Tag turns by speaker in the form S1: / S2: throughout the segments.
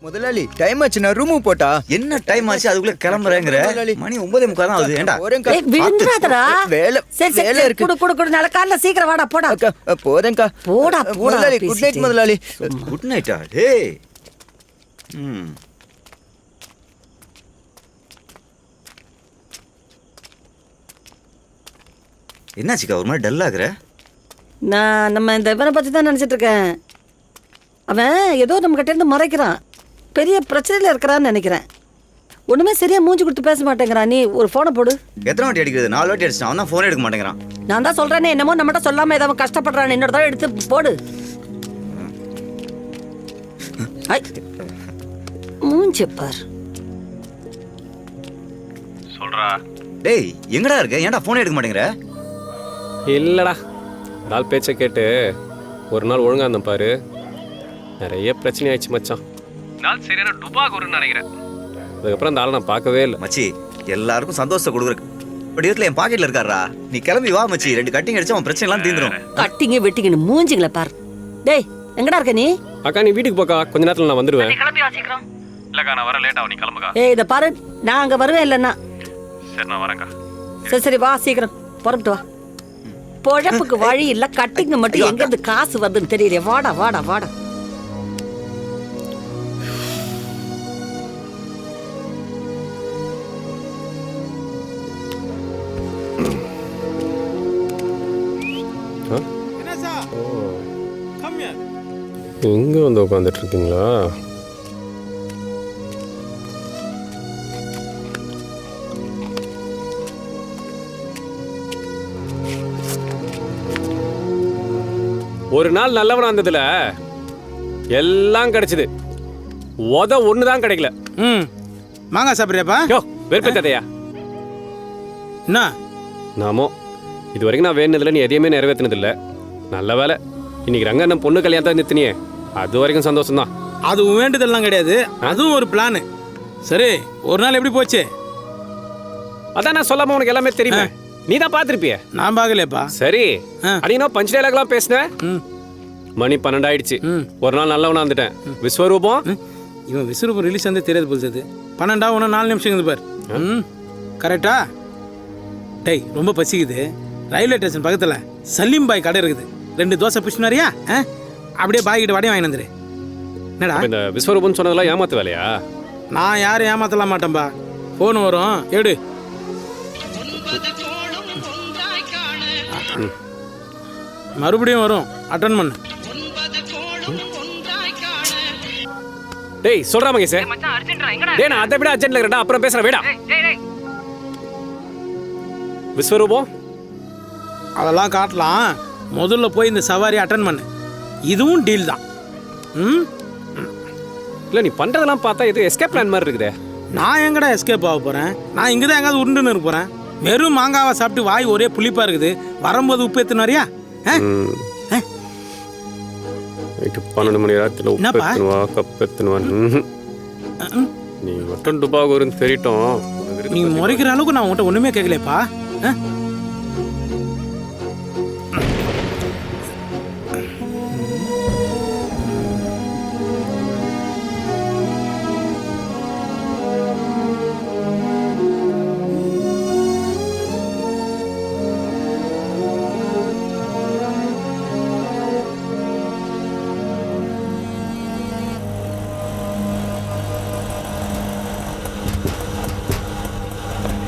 S1: முதலாளி டைம் ஆச்சு, நான் ரூமு போட்டா.
S2: என்ன டைம் ஆச்சு அதுக்குள்ள கிளம்புறேங்கிற? மணி 9:45 தான் ஆகுது. ஏண்டா
S3: விழுந்துடாதடா.
S1: வேலை
S3: சரி சரி
S1: வேலை
S3: சரி,
S1: இருக்கு.
S3: குடு குடு குடு, நாளை காலைல சீக்கிரம் வாடா போடா.
S1: அக்கா போதேங்க்கா.
S3: போடா போடா.
S1: முதலாளி குட் நைட் முதலாளி.
S2: குட் நைட்டா? டேய் என்னாச்சுக்கா ஒரு மாதிரி டல் ஆகுற?
S3: நான் நம்ம இந்த இவனை பத்தி தான் நினைச்சிட்டு இருக்கேன். அவன் ஏதோ நம்ம கிட்ட இருந்து மறைக்கிறான். பெரிய பிரச்சனையில இருக்கிறான்னு நினைக்கிறேன். ஒண்ணுமே சரியா மூஞ்சி கொடுத்து பேச மாட்டேங்கிறான். நீ ஒரு போனை போடு.
S2: எத்தனை வாட்டி அடிக்கிறது? 4 வாட்டி அடிச்சான். அவன் தான் போன் எடுக்க மாட்டேங்கிறான்.
S3: நான் தான் சொல்றேனே, என்னமோ நம்மகிட்ட சொல்லாம ஏதாவது கஷ்டப்படுறான். என்னோட தான் எடுத்து போடு. மூஞ்சி பார்.
S4: சொல்றா.
S2: டேய் எங்கடா இருக்க? ஏன்டா போன் எடுக்க மாட்டேங்கிற?
S4: இல்லடா, நாள் பேச்சை கேட்டு ஒரு நாள் ஒழுங்கா இருந்தேன் பாரு, நிறைய பிரச்சனை ஆயிடுச்சு மச்சான். நாள் சரியான டுபாக் வரும்னு நினைக்கிறேன். அதுக்கப்புறம் அந்த ஆளை நான் பார்க்கவே இல்லை.
S2: மச்சி எல்லாருக்கும் சந்தோஷத்தை கொடுக்குற படிவத்தில் என் பாக்கெட்ல இருக்காரா? நீ கிளம்பி வா மச்சி, 2 கட்டிங் அடிச்சு அவன் பிரச்சனை எல்லாம் தீந்துரும்.
S3: கட்டிங்க வெட்டிங்கன்னு மூஞ்சிங்கள பார். டேய் எங்கடா இருக்க நீ?
S4: அக்கா நீ வீட்டுக்கு போக்கா, கொஞ்ச நேரத்தில் நான் வந்துடுவேன்.
S3: கிளம்பி வா சீக்கிரம்.
S4: இல்லக்கா நான் வர லேட் ஆகும், நீ கிளம்புக்கா.
S3: ஏய் இத பாரு, நான் அங்க வருவேன் இல்லைன்னா.
S4: சரி நான் வரேன்க்கா.
S3: சரி சரி வா சீக்கிரம் புறப்பட்டு வா. பொழப்புக்கு வழி இல்ல, கட்டிங்க மட்டும் எங்க இருந்து காசு வருதுன்னு தெரியல. வாடா வாடா வாடா.
S4: எங்க வந்து உட்காந்துட்டு இருக்கீங்களா? ஒரு நாள் நல்லவனா இருந்ததுல எல்லாம் கிடைச்சது, ஒண்ணுதான் கிடைக்கல.
S5: மாங்காய் சாப்பிட்றியாப்பா?
S4: யோ வெறுப்பேத்தாதையா.
S5: என்ன
S4: நாமோ இது வரைக்கும் நான் வேணுனதுல நீ எதையுமே நிறைவேற்றினது இல்லை. நல்ல வேலை இன்னைக்கு ரங்கண்ணன் பொண்ணு கல்யாணத்தை நிறுத்தினியே, அது வரைக்கும் சந்தோஷம் தான்.
S5: அது வேண்டுதெல்லாம் கிடையாது, அதுவும் ஒரு பிளானு. சரி ஒரு நாள் எப்படி போச்சு?
S4: அதான் நான் சொல்லாம உனக்கு எல்லாமே தெரியுமே, நீ தான் பார்த்துருப்பிய.
S5: நான் பார்க்கலையப்பா.
S4: சரி அன்னைக்கு பஞ்ச் டைலாக்லாம் பேசினேன். மணி 12 ஆயிடுச்சு. ஒரு நாள் நல்லவனா வந்துட்டேன். விஸ்வரூபம்
S5: இவன் விஸ்வரூபம் ரிலீஸ் வந்து தெரியாது போல்றது. 12 ஒன்று 4 நிமிஷம் இருக்குது பார். கரெக்டா? டேய் ரொம்ப பசிக்குது. ரயில்வே ஸ்டேஷன் பக்கத்தில் சலீம் பாய் கடை இருக்குது. 2 தோசை பிடிச்சினாரியா? அப்படியே பாய் கிட்ட வடையும் வாங்கி வந்துரு. என்னடா
S4: இந்த விஸ்வரூபம் சொன்னதெல்லாம் ஏமாத்து வேலையா?
S5: நான் யாரும் ஏமாத்தலாம் மாட்டேன்பா. ஃபோன் வரும் எடு. மறுபடியும் வரும், அட்டன் பண்ணு.
S4: டேய் சொல்றா மகேஷ். டேய் நான் அதை விட அர்ஜென்ட்ல இருக்கேன்டா, அப்புறம் பேசுறேன் வேடா. விஸ்வரூபம்
S5: அதெல்லாம் காட்டலாம், முதல்ல போய் இந்த சவாரி அட்டன் பண்ணு. இதுவும் டீல் தான்.
S4: இல்ல நீ பண்றதெல்லாம் பார்த்தா இது எஸ்கேப் பிளான் மாதிரி இருக்குதே.
S5: நான் எங்கடா எஸ்கேப் ஆக போறேன்? நான் இங்கே தான் எங்காவது உருண்டுன்னு இருக்க போறேன். வெறும் மாங்காவை சாப்பிட்டு வாய் ஒரே புளிப்பா இருக்குது. வரும்போது உப்பு ஏத்துன்னு வரியா?
S4: 12 மணி ராத்திரில உப்பு எத்துனுவா, கப் எத்துனுவா. நீ மட்டும் டுபாக் வரும்னு தெரியிட்டோம்.
S5: நீ முறைக்கிற அளவுக்கு நான் உன்கிட்ட ஒண்ணுமே கேட்கலப்பா.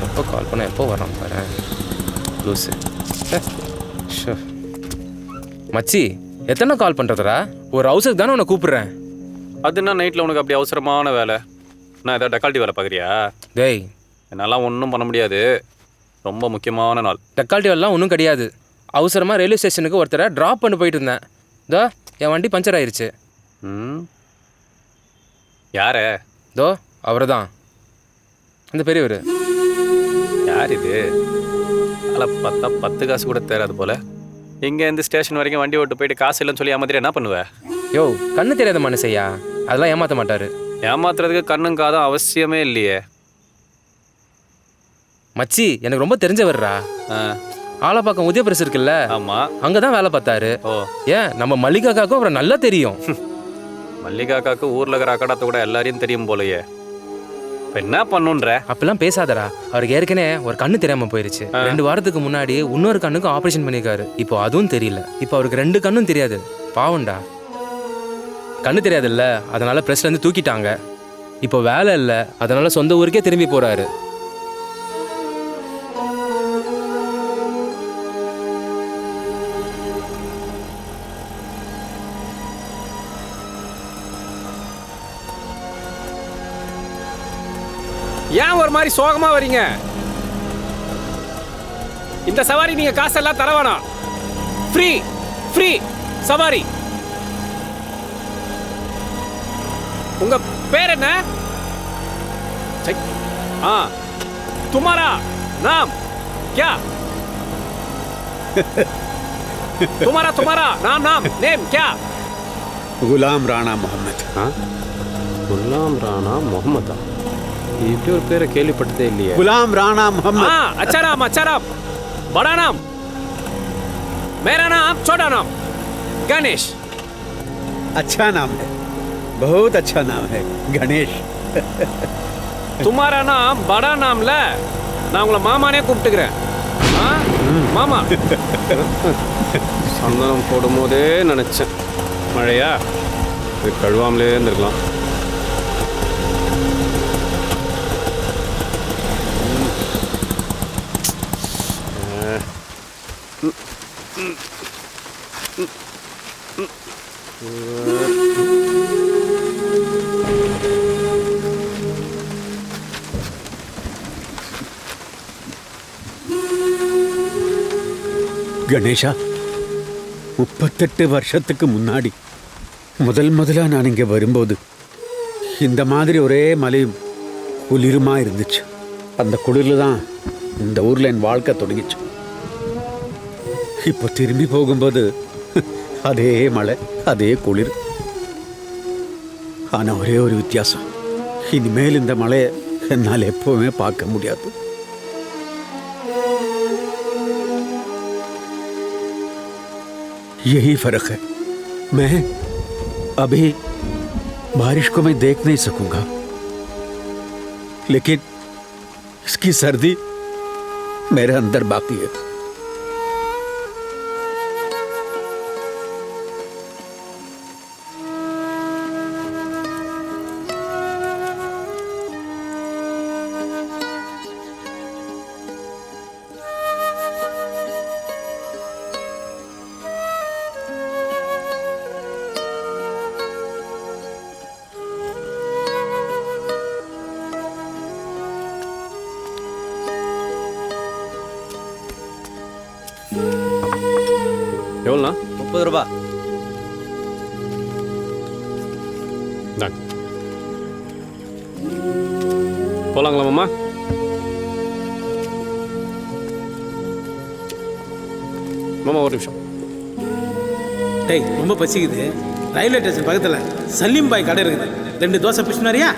S6: எப்போ கால் பண்ண எப்போ வரான் பாரு லூஸு. மச்சி எத்தனை கால் பண்ணுறதுடா? ஒரு அவசரம் தானே உன்னை கூப்பிடுறேன்.
S4: அதுனா நைட்டில் உனக்கு அப்படி அவசரமான வேலை? நான் ஏதாவது டக்கால்ட்டி வேலை பார்க்குறியா?
S6: டேய்
S4: என்னால் ஒன்றும் பண்ண முடியாது, ரொம்ப முக்கியமான நாள்.
S6: டக்கால்ட்டி வேலைலாம் ஒன்றும் கிடையாது. அவசரமாக ரயில்வே ஸ்டேஷனுக்கு ஒருத்தரை ட்ராப் பண்ணி போயிட்டு இருந்தேன். தோ என் வண்டி பஞ்சர் ஆயிடுச்சு.
S4: யார?
S6: தோ அவரு தான், அந்த பெரியவர்.
S4: யார் இது? அதில் பார்த்தா 10 காசு கூட தேராது போல. இங்கேருந்து ஸ்டேஷன் வரைக்கும் வண்டி ஓட்டு போயிட்டு காசு இல்லைன்னு சொல்லி ஏமாத்திரி என்ன பண்ணுவேன்?
S6: யோ கண்ணு தெரியாத மனுஷையா, அதெல்லாம் ஏமாற்ற மாட்டார்.
S4: ஏமாத்துறதுக்கு கண்ணும் காதும் அவசியமே இல்லையே.
S6: மச்சி எனக்கு ரொம்ப தெரிஞ்சவர்றா. ஆலப்பாக்கம் உதய பிரஸ் இருக்குல்ல,
S4: ஆமாம்
S6: அங்கே தான் வேலை பார்த்தாரு.
S4: ஓ
S6: ஏன் நம்ம மல்லிகாக்காக்கும் அவரை நல்லா தெரியும்.
S4: மல்லிகாக்காக்கு ஊரில் இருக்கிற அக்கடாத்த கூட எல்லாரையும் தெரியும் போலயே. இப்போ என்ன பண்ணுன்ற?
S6: அப்பெல்லாம் பேசாதடா. அவருக்கு ஏற்கனவே ஒரு கண்ணு தெரியாம போயிருச்சு. 2 வாரத்துக்கு முன்னாடி இன்னொரு கண்ணுக்கு ஆப்ரேஷன் பண்ணியிருக்காரு. இப்போ அதுவும் தெரியல. இப்போ அவருக்கு 2 கண்ணும் தெரியாது. பாவம்டா. கண்ணு தெரியாதுல்ல, அதனால பிரஸ்ல இருந்து தூக்கிட்டாங்க. இப்போ வேலை இல்லை, அதனால சொந்த ஊருக்கே திரும்பி போறாரு.
S4: ஏன் ஒரு மாதிரி சோகமா வரீங்க? இந்த சவாரி நீங்க காசெல்லாம் தர வேணாம். ஃப்ரீ ஃப்ரீ சவாரி. உங்க பேர் என்ன? तुम्हारा नाम क्या? तुम्हारा नाम नेम क्या?
S7: गुलाम राणा मोहम्मद.
S4: गुलाम राणा मोहम्मद. இப்படி ஒரு பேரை கேள்விப்பட்டதே இல்லையே.
S7: गुलाम राणा मोहम्मद.
S4: अच्छा नाम बड़ा नाम. मेरा नाम छोटा नाम गणेश.
S7: अच्छा नाम है, बहुत अच्छा नाम है गणेश.
S4: तुम्हारा नाम बड़ा नामல நான் உங்களை மாமானே கூப்பிட்டுக்கிறேன். மாமா. சந்தனம் போடும்போதே நினைச்சேன் மழையா இது கழுவாமலே இருந்திருக்கலாம்.
S7: கணேஷா, 38 வருஷத்துக்கு முன்னாடி முதல்ல நான் இங்கே வரும்போது இந்த மாதிரி ஒரே மலையும் குளிருமா இருந்துச்சு. அந்த குளிரில் தான் இந்த ஊரில் என் வாழ்க்கை தொடங்கிச்சு. இப்போ திரும்பி போகும்போது அதே மழை, அதே குளிர். ஆனால் ஒரே ஒரு வித்தியாசம், இனிமேல் இந்த மழையை என்னால் எப்போவுமே பார்க்க முடியாது. यही फर्क है. मैं अभी बारिश को मैं देख नहीं सकूंगा, लेकिन इसकी सर्दी मेरे अंदर बाकी है.
S4: எவ்வளோண்ணா?
S2: 30 ரூபா.
S4: போலாங்களா மாமா? மாமா ஒரு நிமிஷம்.
S5: டேய், ரொம்ப பசிக்குது. ரயில்வே ஸ்டேஷன் பக்கத்தில் சலீம் பாய் கடை இருக்குது. 2 தோசை பிடிச்சினாரியா?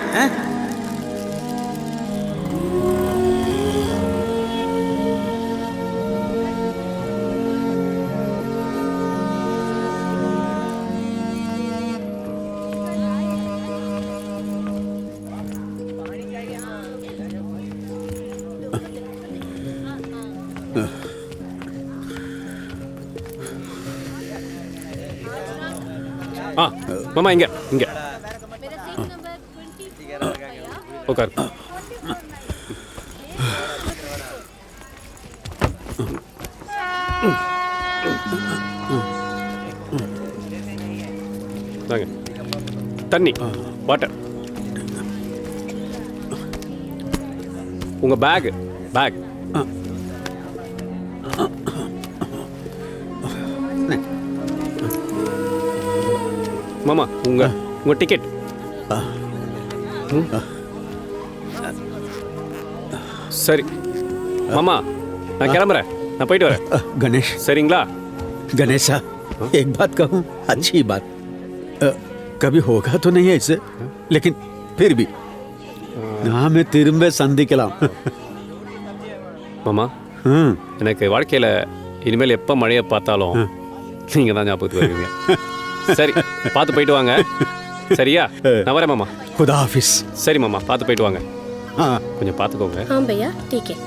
S4: மாமா இங்க உட்கார். தண்ணி, வாட்டர். உங்க பேக். மாமா உங்க டிக்கெட். சரி மாமா, நான் கிளம்புறேன். நான் போயிட்டு வரேன்.
S7: गणेश,
S4: சரிங்களா?
S7: गणेशा, एक बात कहूँ, अच्छी बात. कभी होगा तो नहीं है इसे, लेकिन फिर भी நான் திரும்ப சந்திக்கலாம்.
S4: மாமா, எனக்கு வாழ்க்கையில் இனிமேல் எப்போ மழையை பார்த்தாலும் நீங்கள் தான் ஞாபகத்துக்கு வருவீங்க. சரி, பார்த்து போயிட்டு வாங்க. சரியா நான் வரேன் மாமா.
S7: खुदा हाफिज।
S4: சரி மாமா, பார்த்து போயிட்டு வாங்க.
S7: हाँ
S4: கொஞ்சம் பார்த்துக்கோங்க.
S8: हाँ भैया ठीक है।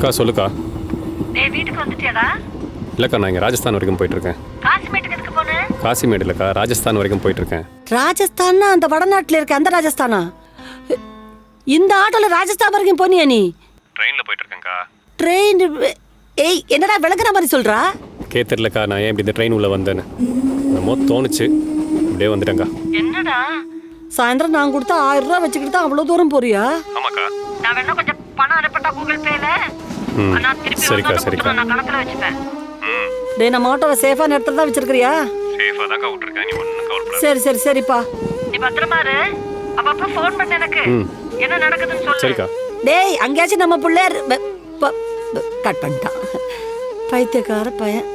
S4: அக்கா சொல்லுக்கா.
S3: வீட்டுக்கு வந்துட்டியாடா?
S4: இல்லைக்கா, நான் இங்கே ராஜஸ்தான் வரைக்கும் போயிட்டுருக்கேன்.
S3: காசிமேட்டுக்கு எதுக்கு போன?
S4: காசிமேடு இல்லைக்கா, ராஜஸ்தான் வரைக்கும் போயிட்டுருக்கேன்.
S3: ராஜஸ்தான்னா அந்த வடநாட்டில் இருக்க அந்த ராஜஸ்தானா? இந்த ஆட்டோல ராஜஸ்தான் வரைக்கும் போனியா நீ?
S4: ட்ரெயினில் போயிட்டுருக்கேன்க்கா.
S3: ட்ரெயின்? ஏய் என்னடா விளக்குற மாதிரி சொல்றா?
S4: தெரியலக்கா, நான் ஏன் இப்படி இந்த ட்ரெயின் உள்ளே வந்தேன்னு என்னமோ தோணுச்சு, இப்படியே வந்துட்டேங்க்கா.
S3: என்னடா சாயந்தரம் நான் கொடுத்தா 1000 ரூபா வச்சுக்கிட்டு தான் அவ்வளோ தூரம் போறியா?
S4: ஆமாக்கா.
S3: நான் வேணா கொஞ்சம் பணம் அனுப்பட்டா கூகுள் பேல.
S4: சரிக்கா சரிக்கா.
S3: நான் கணக்குல வச்சுப்பேன். டேய் நம்ம ஆட்டோவை சேஃபா நேரத்துல தான் வச்சிருக்கிறியா?
S4: சேஃபாக தான் விட்டுருக்கேன், நீ ஒன்றும் கவலைப்படாத.
S3: சரி சரி சரிப்பா. நீ பத்திரமா இரு. அப்பப்ப ஃபோன் பண்ணு எனக்கு. என்ன நடக்குதுன்னு சொல்லு.
S4: சரிக்கா.
S3: டேய் அங்கேயாச்சும் நம்ம புள்ள கட் பண்ணிட்டான். பைத்தியக்கார பையன்.